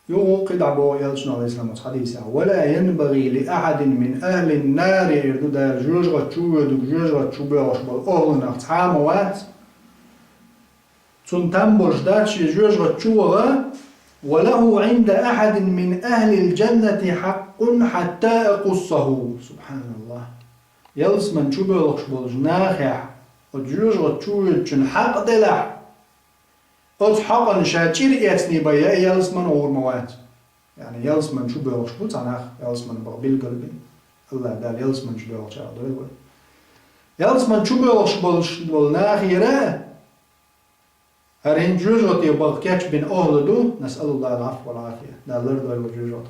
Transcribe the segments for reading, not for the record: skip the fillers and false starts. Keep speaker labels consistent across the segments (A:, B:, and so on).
A: يوقد عبو يلشنا عليه السلام حديثا ولا ينبغي لأحد من أهل النار يردو دار جوجغة تشوه دوك جوجغة تشوه وشبال أهلنا تعاموات تنتمبرش دارش جوجغة تشوه وله عند أحد من أهل الجنة حق حتى أقصه سبحان الله يلس من تشوه وشبال جناخع وجوجغة تشوه تشن حق دلع حقا شاتير ياتني بيا يلس من أور موات يعني يلس من شو بيوش بوت أنا يلس من بقبيل قلبي الله دال يلس من شو بيوش عدوي يلس من شو بيوش بالناخ يرى هرين جوجوت يبغى كاتش بين أهله نسأل الله العفو والعافية دال لردو الجوجوت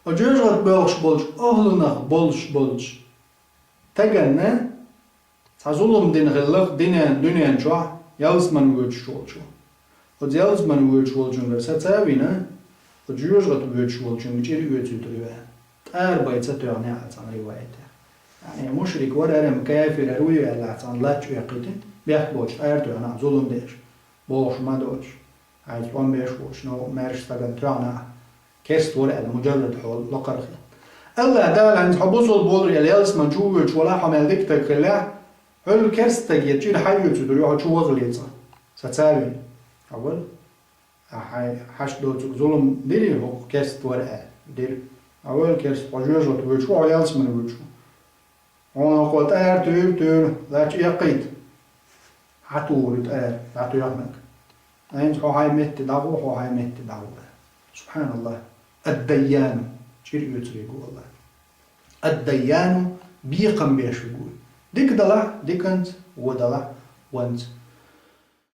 A: وجوجوت بيوش أهلنا بولش تجنا تعزولهم دين غلق دنيا شو يلس من وجه شو und jetzt man wird schon versetzt und Jews wird schon جيري وتدريبه أربعة تاني عن روايته يعني مشرك ولا كافر روي على عن لا تشيقتين بيحبوش أرتو أنا ظلم ديش بوش ما دوش عايز وان بيش وش نو مارش تبع ترانا كيست ولا مجرد حول لقرخي الله دال عن حبوس البول يليس من جوج ولا حمل ديك تكلا هل كيست تجي تجي حيو تدريبه شو وغليته ستساوي أول حش دوت ظلم ديري هو كيست ورقة دير أول كيست حجوج وتوجه وعيالس من وجهه أنا قلت تور لا تيقيت حتور لا تيقمك أنت هو هاي مت دعوة هو هاي مت دعوة سبحان الله الديان شيء يقول الله الديان بيقم بيش يقول ديك دلع ديكنت ودلع وانت